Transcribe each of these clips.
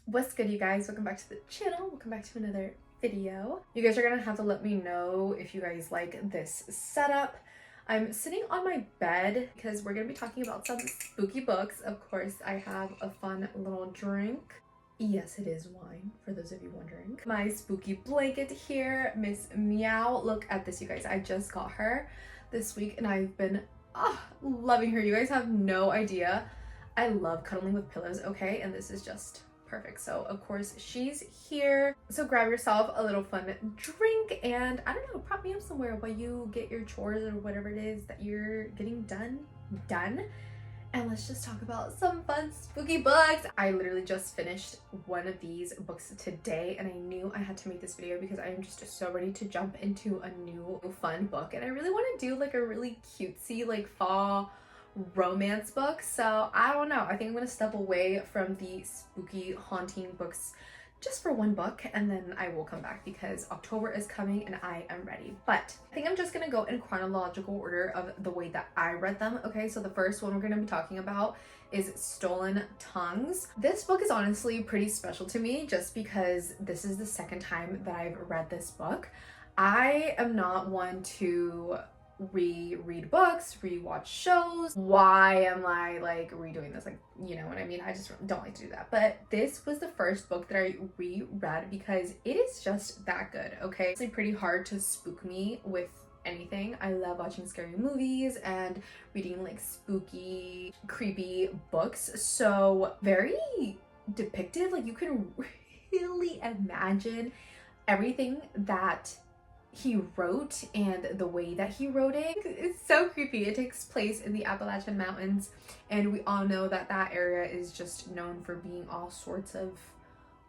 What's good, you guys? Welcome back to the channel. Welcome back to another video. You guys are gonna have to let me know if you guys like this setup. I'm sitting on my bed because we're gonna be talking about some spooky books. Of course, I have a fun little drink. Yes, it is wine, for those of you wondering. My spooky blanket here, Miss Meow. Look at this, you guys. I just got her this week and I've been loving her. You guys have no idea. I love cuddling with pillows, okay? And this is just perfect. So of course she's here. So grab yourself a little fun drink and I don't know, prop me up somewhere while you get your chores or whatever it is that you're getting done. And let's just talk about some fun spooky books. I literally just finished one of these books today and I knew I had to make this video because I am just so ready to jump into a new fun book. And I really want to do like a really cutesy like fall romance book. So I don't know. I think I'm going to step away from the spooky haunting books just for one book and then I will come back because October is coming and I am ready. But I think I'm just gonna go in chronological order of the way that I read them. Okay, so the first one we're gonna be talking about is Stolen Tongues. This book is honestly pretty special to me just because this is the second time that I've read this book. I am not one to reread books, rewatch shows. Why am I like redoing this? Like, you know what I mean? I just don't like to do that. But this was the first book that I reread because it is just that good, okay? It's like pretty hard to spook me with anything. I love watching scary movies and reading like spooky, creepy books. So very depictive, like you can really imagine everything that he wrote and the way that he wrote it. It's so creepy. It takes place in the Appalachian Mountains and we all know that that area is just known for being all sorts of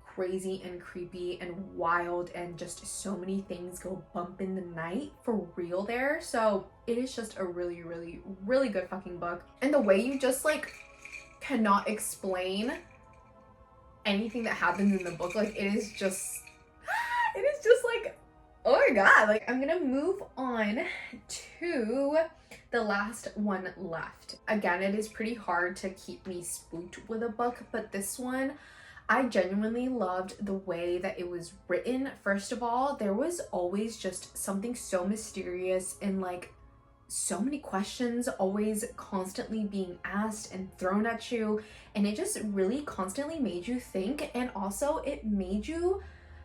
crazy and creepy and wild and just so many things go bump in the night for real there. So it is just a really good fucking book. And the way you just like cannot explain anything that happens in the book, like it is just like, oh my god. Like I'm gonna move on to the last one left. Again, it is pretty hard to keep me spooked with a book, but this one I genuinely loved the way that it was written. First of all, there was always just something so mysterious and like so many questions always constantly being asked and thrown at you, and it just really constantly made you think, and also it made you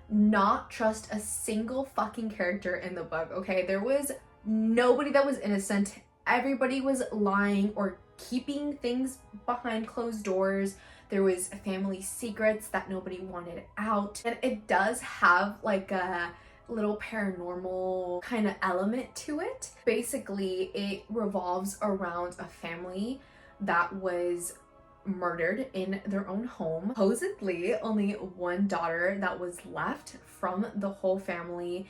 not trust a single fucking character in the book, okay? There was nobody that was innocent. Everybody was lying or keeping things behind closed doors. There was family secrets that nobody wanted out. And it does have like a little paranormal kind of element to it. Basically, it revolves around a family that was murdered in their own home. Supposedly only one daughter that was left from the whole family,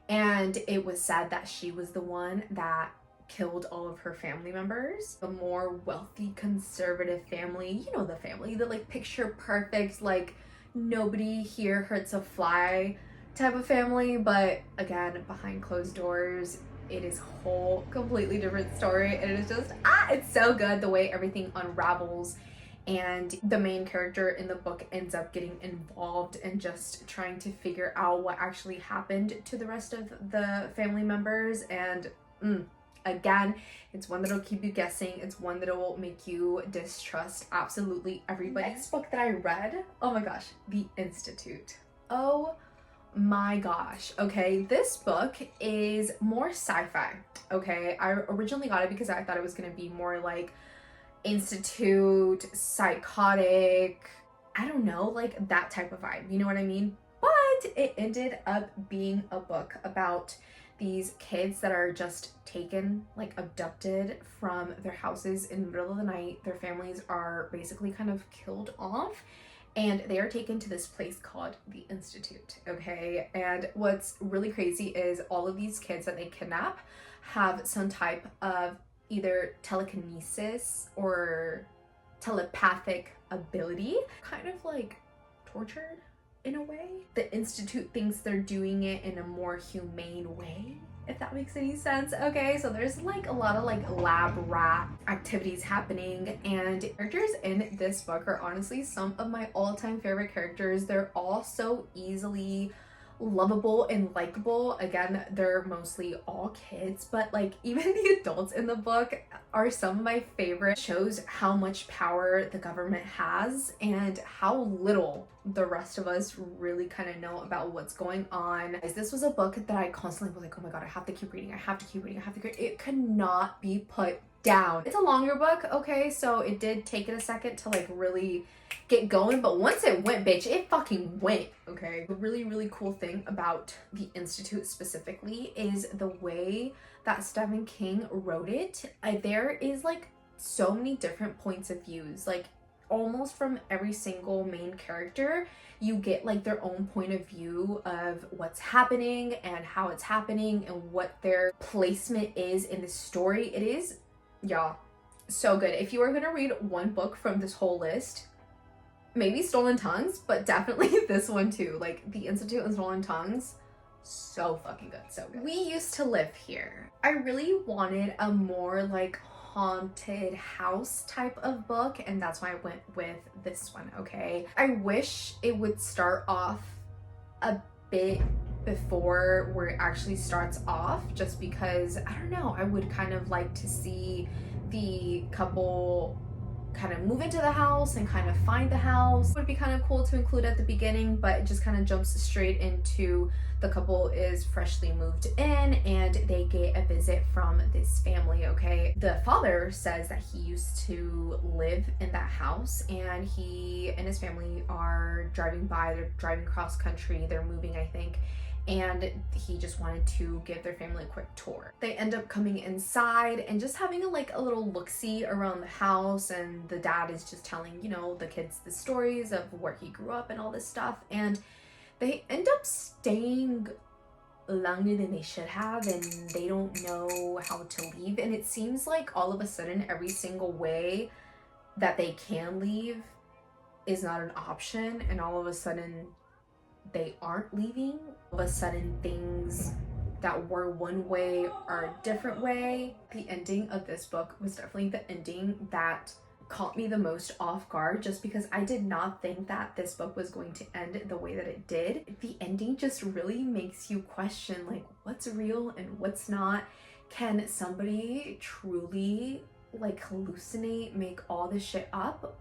and it was said that she was the one that killed all of her family members. A more wealthy conservative family, you know, the family, the like picture perfect, like nobody here hurts a fly type of family. But again, behind closed doors, it is a whole completely different story. And it is just it's so good the way everything unravels, and the main character in the book ends up getting involved and just trying to figure out what actually happened to the rest of the family members. And again, it's one that'll keep you guessing. It's one that'll make you distrust absolutely everybody. Next book that I read, oh my gosh, The Institute. Oh my gosh. Okay, this book is more sci-fi. Okay, I originally got it because I thought it was gonna be more like institute, psychotic, I don't know, like that type of vibe, you know what I mean? But it ended up being a book about these kids that are just taken, like abducted from their houses in the middle of the night. Their families are basically kind of killed off and they are taken to this place called the Institute, okay? And what's really crazy is all of these kids that they kidnap have some type of either telekinesis or telepathic ability, kind of like tortured in a way. The Institute thinks they're doing it in a more humane way, if that makes any sense. Okay, so there's like a lot of like lab rat activities happening, and characters in this book are honestly some of my all-time favorite characters. They're all so easily lovable and likable. Again, they're mostly all kids, but like even the adults in the book are some of my favorite. Shows how much power the government has and how little the rest of us really kind of know about what's going on. This was a book that I constantly was like, oh my god, I have to keep reading, I have to keep reading, I have to keep. It could not be put down. It's a longer book, okay, so it did take it a second to like really get going, but once it went, bitch, it fucking went, okay? The really cool thing about The Institute specifically is the way that Stephen King wrote it. There is like so many different points of views, like almost from every single main character you get like their own point of view of what's happening and how it's happening and what their placement is in the story. It is, yeah, so good. If you are gonna read one book from this whole list, maybe Stolen Tongues, but definitely this one too. Like The Institute and Stolen Tongues, so fucking good, so good. We used to live here. I really wanted a more like haunted house type of book, and that's why I went with this one, okay? I wish it would start off a bit before where it actually starts off, just because, I don't know, I would kind of like to see the couple kind of move into the house and kind of find the house. It would be kind of cool to include at the beginning, but it just kind of jumps straight into the couple is freshly moved in and they get a visit from this family, okay? The father says that he used to live in that house, and he and his family are driving by, they're driving cross country, they're moving, I think, and he just wanted to give their family a quick tour. They end up coming inside and just having a little look-see around the house, and the dad is just telling, you know, the kids the stories of where he grew up and all this stuff, and they end up staying longer than they should have, and they don't know how to leave, and it seems like all of a sudden every single way that they can leave is not an option, and all of a sudden they aren't leaving. All of a sudden things that were one way are a different way. The ending of this book was definitely the ending that caught me the most off guard, just because I did not think that this book was going to end the way that it did. The ending just really makes you question like what's real and what's not. Can somebody truly like hallucinate, make all this shit up?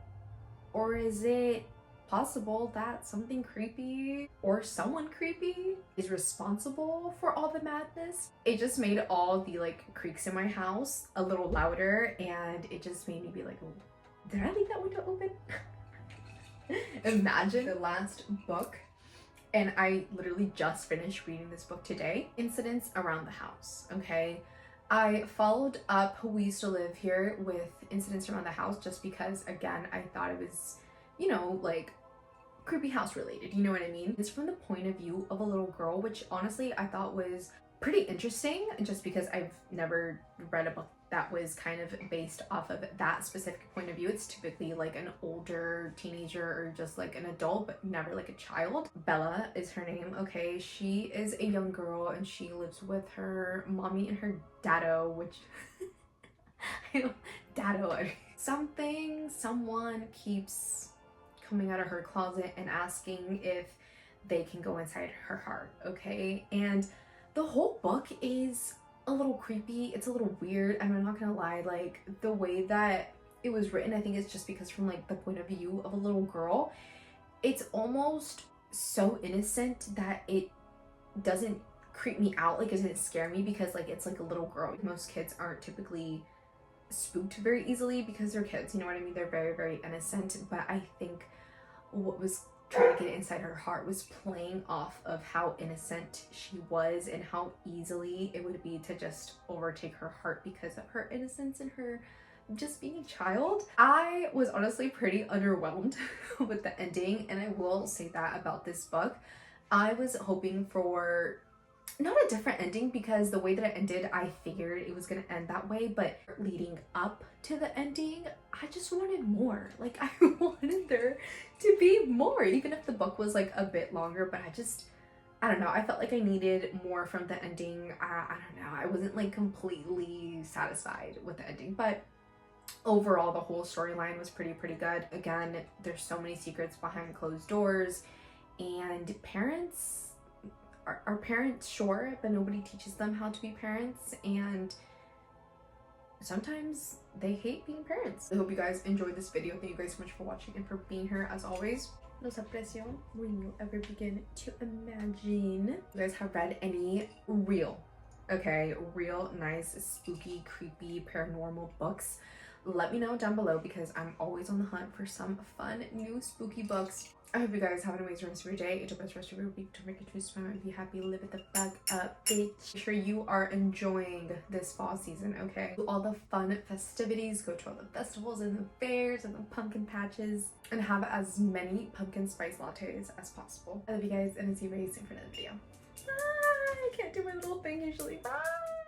Or is it possible that something creepy or someone creepy is responsible for all the madness? It just made all the like creaks in my house a little louder, and it just made me be like, did I leave that window open? Imagine the last book, and I literally just finished reading this book today. Incidents around the house, okay? I followed up We Used to Live Here with Incidents Around the House just because, again, I thought it was, you know, like creepy house related, you know what I mean? It's from the point of view of a little girl, which honestly I thought was pretty interesting, just because I've never read a book that was kind of based off of that specific point of view. It's typically like an older teenager or just like an adult, but never like a child. Bella is her name, okay? She is a young girl and she lives with her mommy and her daddo, which I don't, daddo, someone keeps coming out of her closet and asking if they can go inside her heart, okay? And the whole book is a little creepy, it's a little weird, and I'm not gonna lie, like the way that it was written, I think it's just because from like the point of view of a little girl, it's almost so innocent that it doesn't creep me out, like it doesn't scare me, because like it's like a little girl. Most kids aren't typically spooked very easily because they're kids, you know what I mean? They're very innocent, but I think what was trying to get inside her heart was playing off of how innocent she was and how easily it would be to just overtake her heart because of her innocence and her just being a child. I was honestly pretty underwhelmed with the ending, and I will say that about this book. I was hoping for not a different ending, because the way that it ended, I figured it was gonna end that way, but leading up to the ending, I just wanted more. Like I wanted there to be more, even if the book was like a bit longer, but I don't know, I felt like I needed more from the ending. I don't know, I wasn't like completely satisfied with the ending, but overall the whole storyline was pretty good. Again, there's so many secrets behind closed doors, and parents are parents, sure, but nobody teaches them how to be parents, and sometimes they hate being parents. I hope you guys enjoyed this video. Thank you guys so much for watching and for being here as always. Los aprecio when you ever begin to imagine. You guys have read any real nice, spooky, creepy, paranormal books? Let me know down below because I'm always on the hunt for some fun new spooky books. I hope you guys have an amazing rest of your day. It's the best rest of your week. Don't forget to smile and be happy. Live it the fuck up, bitch. Make sure you are enjoying this fall season, okay? Do all the fun festivities. Go to all the festivals and the fairs and the pumpkin patches. And have as many pumpkin spice lattes as possible. I love you guys and I'll see you very soon for another video. Bye! I can't do my little thing usually. Bye!